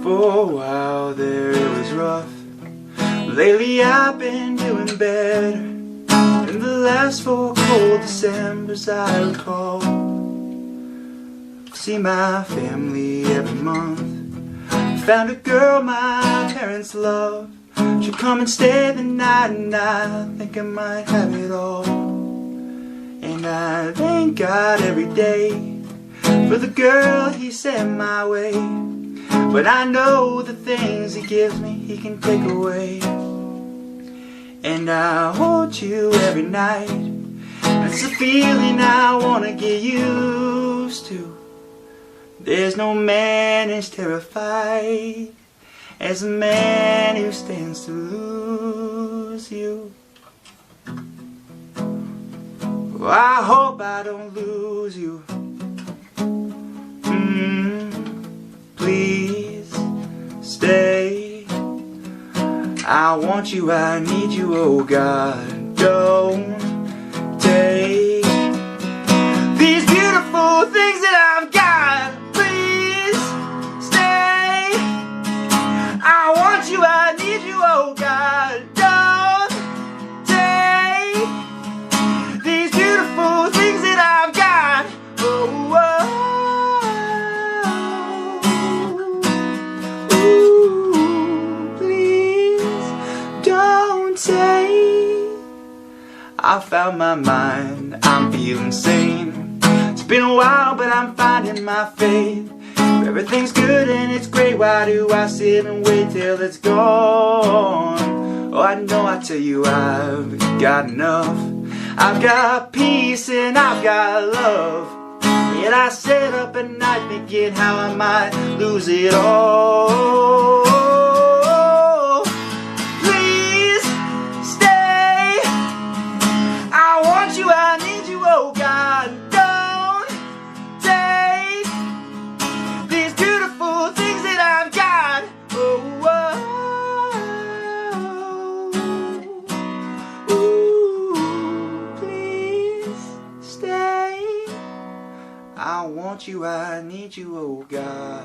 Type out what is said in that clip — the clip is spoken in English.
For a while there it was rough. Lately I've been doing better. In the last 4 cold Decembers I recall, see my family every month. Found a girl my parents love. She'll come and stay the night, and I think I might have it all. And I thank God every day for the girl He sent my way. But I know the things He gives me He can take away. And I hold you every night. It's a feeling I wanna get used to. There's no man as terrified as a man who stands to lose you. I hope I don't lose you. Please stay. I want you, I need you, oh God. Don't take these beautiful things that I've got. Please stay. I want you, I need you, oh God. Don't take these beautiful things that I've got. Oh, I found my mind, I'm feeling sane. It's been a while but I'm finding my faith. Everything's good and it's great, why do I sit and wait till it's gone? Oh, I know, I tell you I've got enough. I've got peace and I've got love. Yet I sit up at night thinking how I might lose it all. I need you, oh God. Don't take these beautiful things that I've got. Oh, please stay. I want you, I need you, oh God.